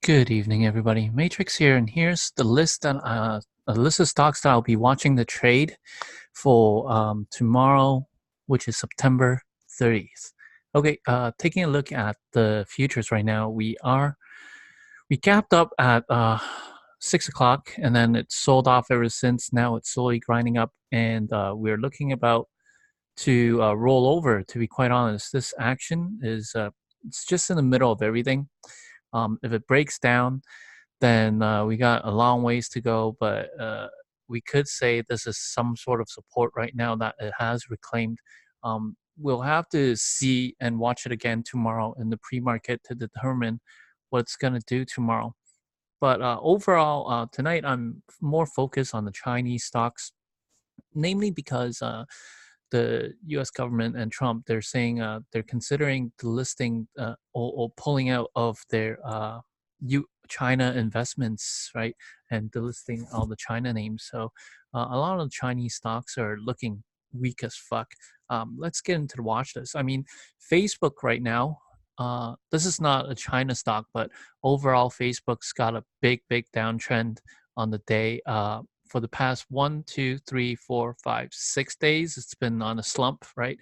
Good evening, everybody. Matrix here, and here's the list that a list of stocks that I'll be watching the trade for tomorrow, which is September 30th. Okay, taking a look at the futures right now, we gapped up at 6 o'clock, and then it sold off ever since. Now it's slowly grinding up, and we're looking about to roll over. To be quite honest, this action is it's just in the middle of everything. If it breaks down, then we got a long ways to go, but we could say this is some sort of support right now that it has reclaimed. We'll have to see and watch it again tomorrow in the pre-market to determine what it's going to do tomorrow. But overall, tonight I'm more focused on the Chinese stocks, namely because the U.S. government and Trump, they're saying they're considering delisting or pulling out of their China investments, right, and delisting all the China names. So a lot of the Chinese stocks are looking weak as fuck. Let's get into the watch list. I mean, Facebook right now. This is not a China stock, but overall, Facebook's got a big downtrend on the day. For the past 1, 2, 3, 4, 5, 6 days, it's been on a slump, right?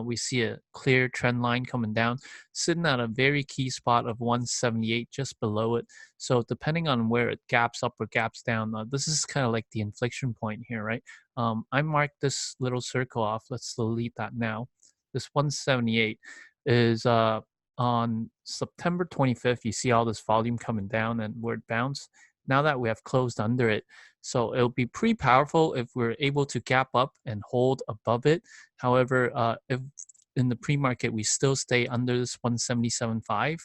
We see a clear trend line coming down, sitting at a very key spot of 178, just below it. So depending on where it gaps up or gaps down, this is kind of like the inflection point here, right? I marked this little circle off. Let's delete that now. This 178 is on September 25th. You see all this volume coming down and where it bounced. Now that we have closed under it, so it'll be pretty powerful if we're able to gap up and hold above it. However, if in the pre-market we still stay under this 177.5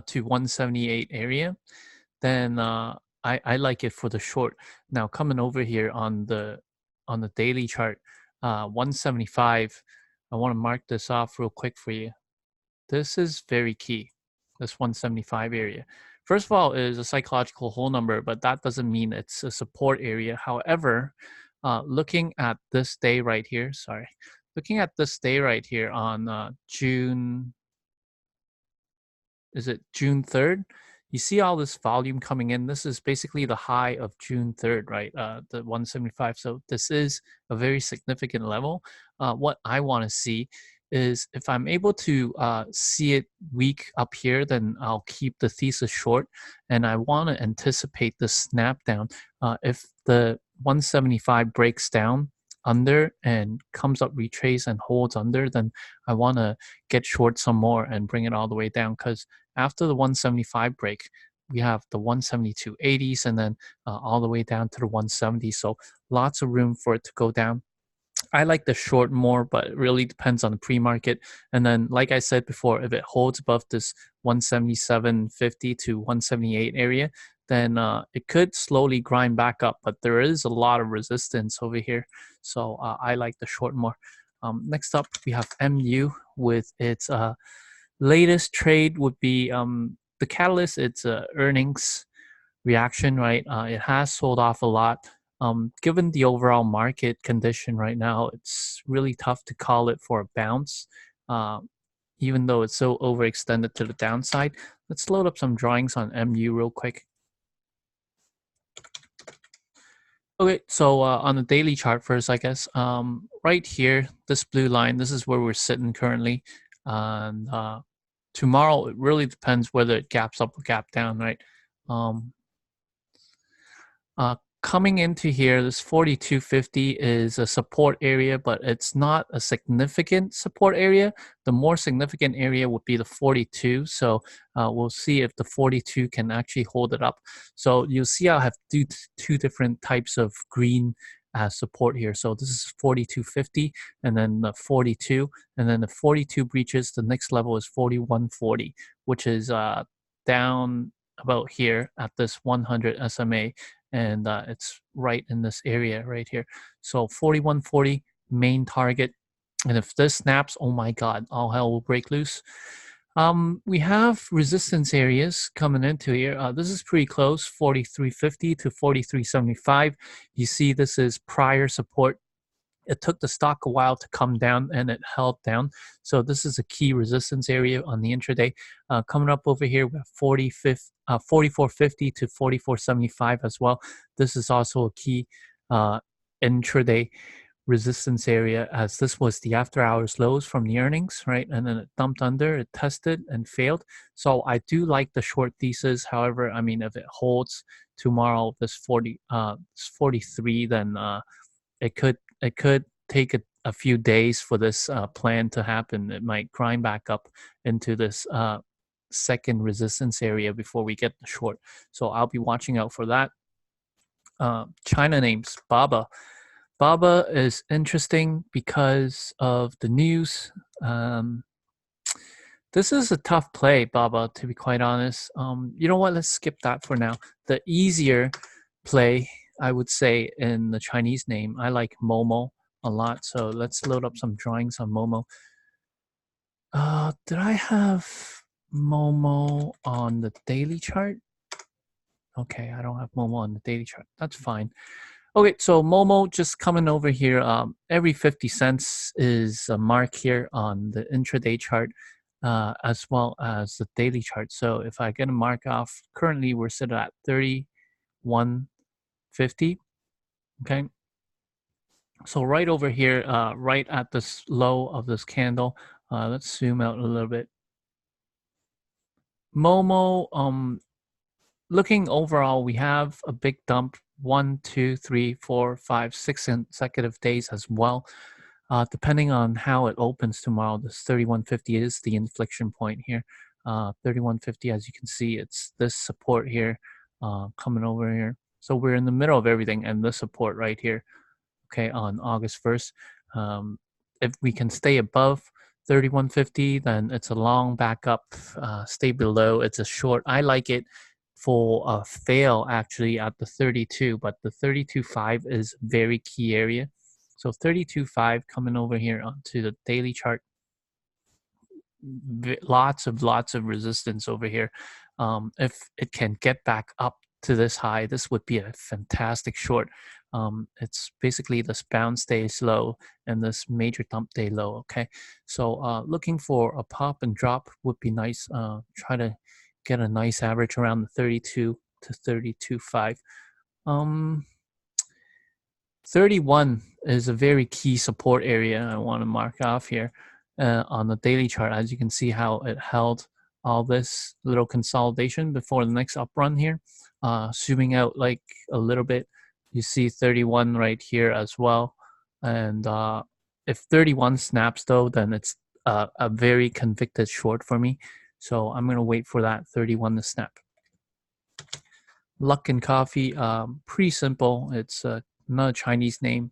to 178 area, then I like it for the short. Now coming over here on the daily chart, 175. I want to mark this off real quick for you. This is very key. This 175 area. First of all, it is a psychological whole number, but that doesn't mean it's a support area. However, looking at this day right here, looking at this day right here on June 3rd? You see all this volume coming in. This is basically the high of June 3rd, right? The 175. So this is a very significant level. What I want to see is if I'm able to see it weak up here, then I'll keep the thesis short, and I want to anticipate the snap down. If the 175 breaks down under and comes up retrace and holds under, then I want to get short some more and bring it all the way down, because after the 175 break, we have the 172.80s and then all the way down to the 170. So lots of room for it to go down. I like the short more, but it really depends on the pre-market. And then, like I said before, if it holds above this 177.50 to 178 area, then it could slowly grind back up. But there is a lot of resistance over here, so I like the short more. Next up, we have MU with its latest trade would be the catalyst. It's earnings reaction, right? It has sold off a lot. Given the overall market condition right now, it's really tough to call it for a bounce, even though it's so overextended to the downside. Let's load up some drawings on MU real quick. Okay, so on the daily chart first, I guess, right here, this blue line, this is where we're sitting currently. And tomorrow, it really depends whether it gaps up or gap down, right? Coming into here, this 42.50 is a support area, but it's not a significant support area. The more significant area would be the 42. So we'll see if the 42 can actually hold it up. So you'll see I have two different types of green support here. So this is 42.50 and then the 42. And then the 42 breaches, the next level is 41.40, which is down about here at this 100 SMA. And it's right in this area right here. So 41.40 main target. And if this snaps, oh my God, all hell will break loose. We have resistance areas coming into here. This is pretty close, 43.50 to 43.75. You see this is prior support It took the stock a while to come down, and it held down. So this is a key resistance area on the intraday. Coming up over here, we have 44.50 to 44.75 as well. This is also a key intraday resistance area, as this was the after hours lows from the earnings, right? And then it dumped under, it tested and failed. So I do like the short thesis. However, I mean, if it holds tomorrow, this 43, then it could take a few days for this plan to happen. It might grind back up into this second resistance area before we get the short. So I'll be watching out for that. China names, Baba. Baba is interesting because of the news. This is a tough play, Baba, to be quite honest. You know what? Let's skip that for now. The easier play, I would say, in the Chinese name, I like Momo a lot. So let's load up some drawings on Momo. Did I have Momo on the daily chart? Okay, I don't have Momo on the daily chart. That's fine. Okay, so Momo just coming over here. Every 50 cents is a mark here on the intraday chart, as well as the daily chart. So if I get a mark off, currently we're sitting at 31.50. Okay. So right over here, right at this low of this candle, let's zoom out a little bit. Momo, looking overall, we have a big dump. 1, 2, 3, 4, 5, 6 consecutive days as well. Depending on how it opens tomorrow, this 31.50 is the inflection point here. 31.50, as you can see, it's this support here coming over here. So we're in the middle of everything, and the support right here, okay, on August 1st. If we can stay above 31.50, then it's a long back up. Stay below, it's a short. I like it for a fail actually at the 32, but the 32.5 is very key area. So 32.5 coming over here onto the daily chart. Lots of resistance over here. If it can get back up to this high, this would be a fantastic short. It's basically this bounce day low and this major dump day low. Okay, so looking for a pop and drop would be nice. Try to get a nice average around the 32 to 32.5. 31 is a very key support area I want to mark off here on the daily chart. As you can see how it held all this little consolidation before the next up run here. Zooming out like a little bit, you see 31 right here as well. And if 31 snaps though, then it's a very convicted short for me. So I'm going to wait for that 31 to snap. Luckin Coffee, pretty simple. It's another Chinese name.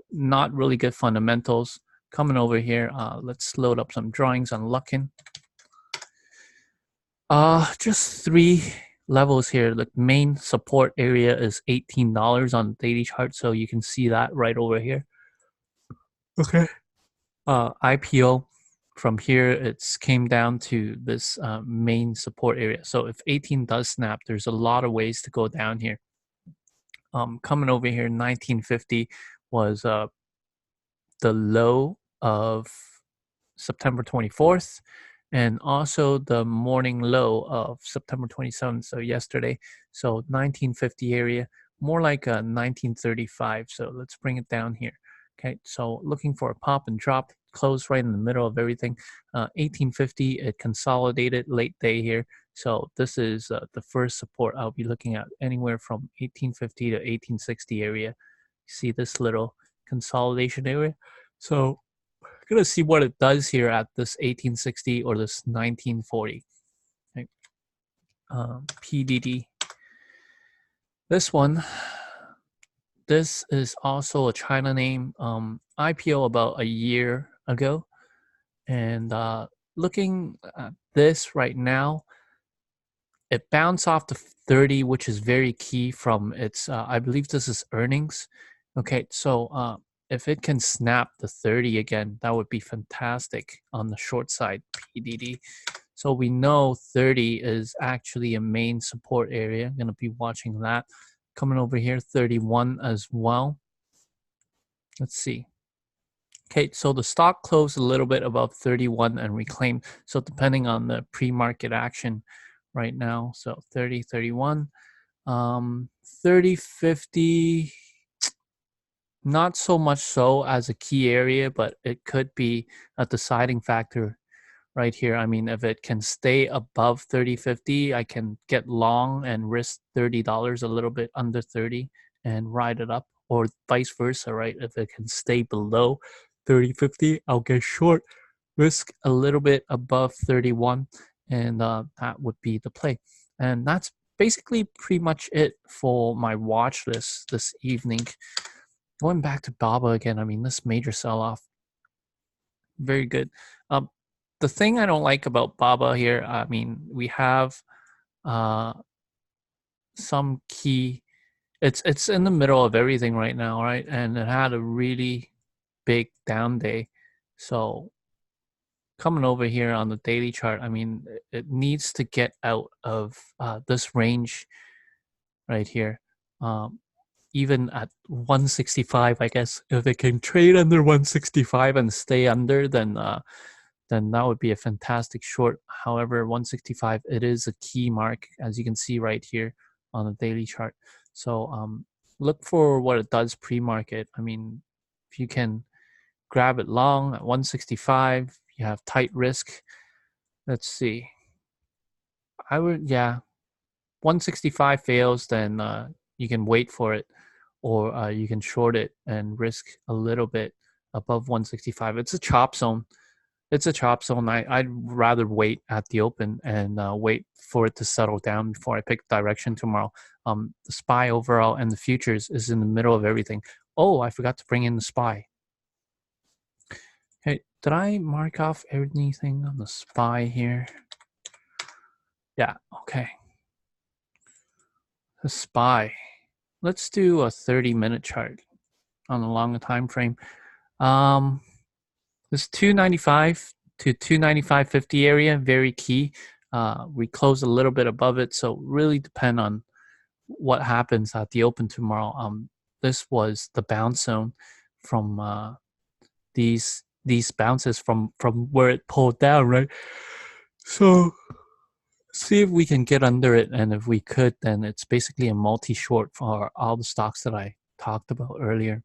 Not really good fundamentals. Coming over here, let's load up some drawings on Luckin. Just 3 levels here. The main support area is $18 on the daily chart, so you can see that right over here. Okay. IPO. From here, it's came down to this main support area. So if 18 does snap, there's a lot of ways to go down here. Coming over here, 1950 was the low of September 24th, and also the morning low of September 27th, so yesterday. So 1950 area, more like a 1935. So let's bring it down here. Okay, so looking for a pop and drop, close right in the middle of everything. 1850, it consolidated late day here. So this is the first support I'll be looking at, anywhere from 1850 to 1860 area. You see this little consolidation area. So I'm gonna see what it does here at this 1860 or this 1940. Okay. PDD. This one. This is also a China name. IPO about a year ago, and looking at this right now, it bounced off the 30, which is very key from its. I believe this is earnings. Okay, so if it can snap the 30 again, that would be fantastic on the short side, PDD. So we know 30 is actually a main support area. I'm gonna be watching that. Coming over here, 31 as well. Let's see. Okay, so the stock closed a little bit above 31 and reclaimed. So depending on the pre-market action right now, so 30, 31, 30, 50, not so much so as a key area, but it could be a deciding factor right here. I mean, if it can stay above 30.50, I can get long and risk $30 a little bit under 30 and ride it up, or vice versa, right? If it can stay below 30.50, I'll get short, risk a little bit above 31, and that would be the play. And that's basically pretty much it for my watch list this evening. Going back to Baba again, I mean, this major sell off, very good. Um, the thing I don't like about Baba here, I mean, we have uh, some key. It's in the middle of everything right now, right? And it had a really big down day. So coming over here on the daily chart, I mean, it needs to get out of this range right here. Um, even at 165, I guess if it can trade under 165 and stay under, then that would be a fantastic short. However, 165, it is a key mark, as you can see right here on the daily chart. So look for what it does pre-market. I mean, if you can grab it long at 165, you have tight risk. Let's see. I would, yeah, 165 fails, then you can wait for it, or you can short it and risk a little bit above 165. It's a chop zone. It's a chop zone. I'd rather wait at the open and wait for it to settle down before I pick direction tomorrow. The SPY overall and the futures is in the middle of everything. Oh, I forgot to bring in the SPY. Hey, did I mark off anything on the SPY here? Yeah, okay. The SPY. Let's do a 30-minute chart on a longer time frame. This 295 to 295.50 area, very key. We close a little bit above it, so really depend on what happens at the open tomorrow. This was the bounce zone from these bounces from where it pulled down, right? So see if we can get under it, and if we could, then it's basically a multi-short for all the stocks that I talked about earlier.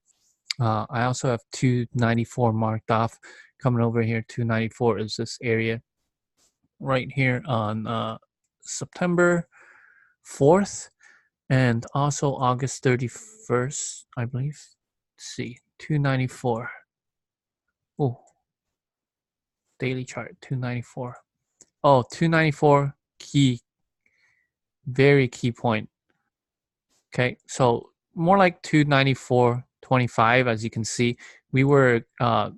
I also have 294 marked off. Coming over here, 294 is this area right here on September 4th and also August 31st, I believe. Let's see, 294. Oh, daily chart, 294. Oh, 294, key, very key point. Okay, so more like 294.25, as you can see. We were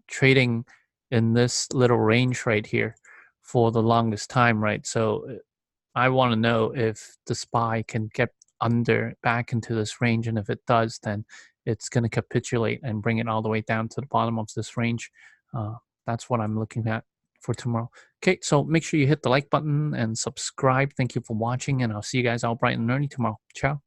trading in this little range right here for the longest time, right? So I want to know if the SPY can get under back into this range, and if it does, then it's going to capitulate and bring it all the way down to the bottom of this range. That's what I'm looking at for tomorrow. Okay, so make sure you hit the like button and subscribe. Thank you for watching, and I'll see you guys all bright and early tomorrow. Ciao.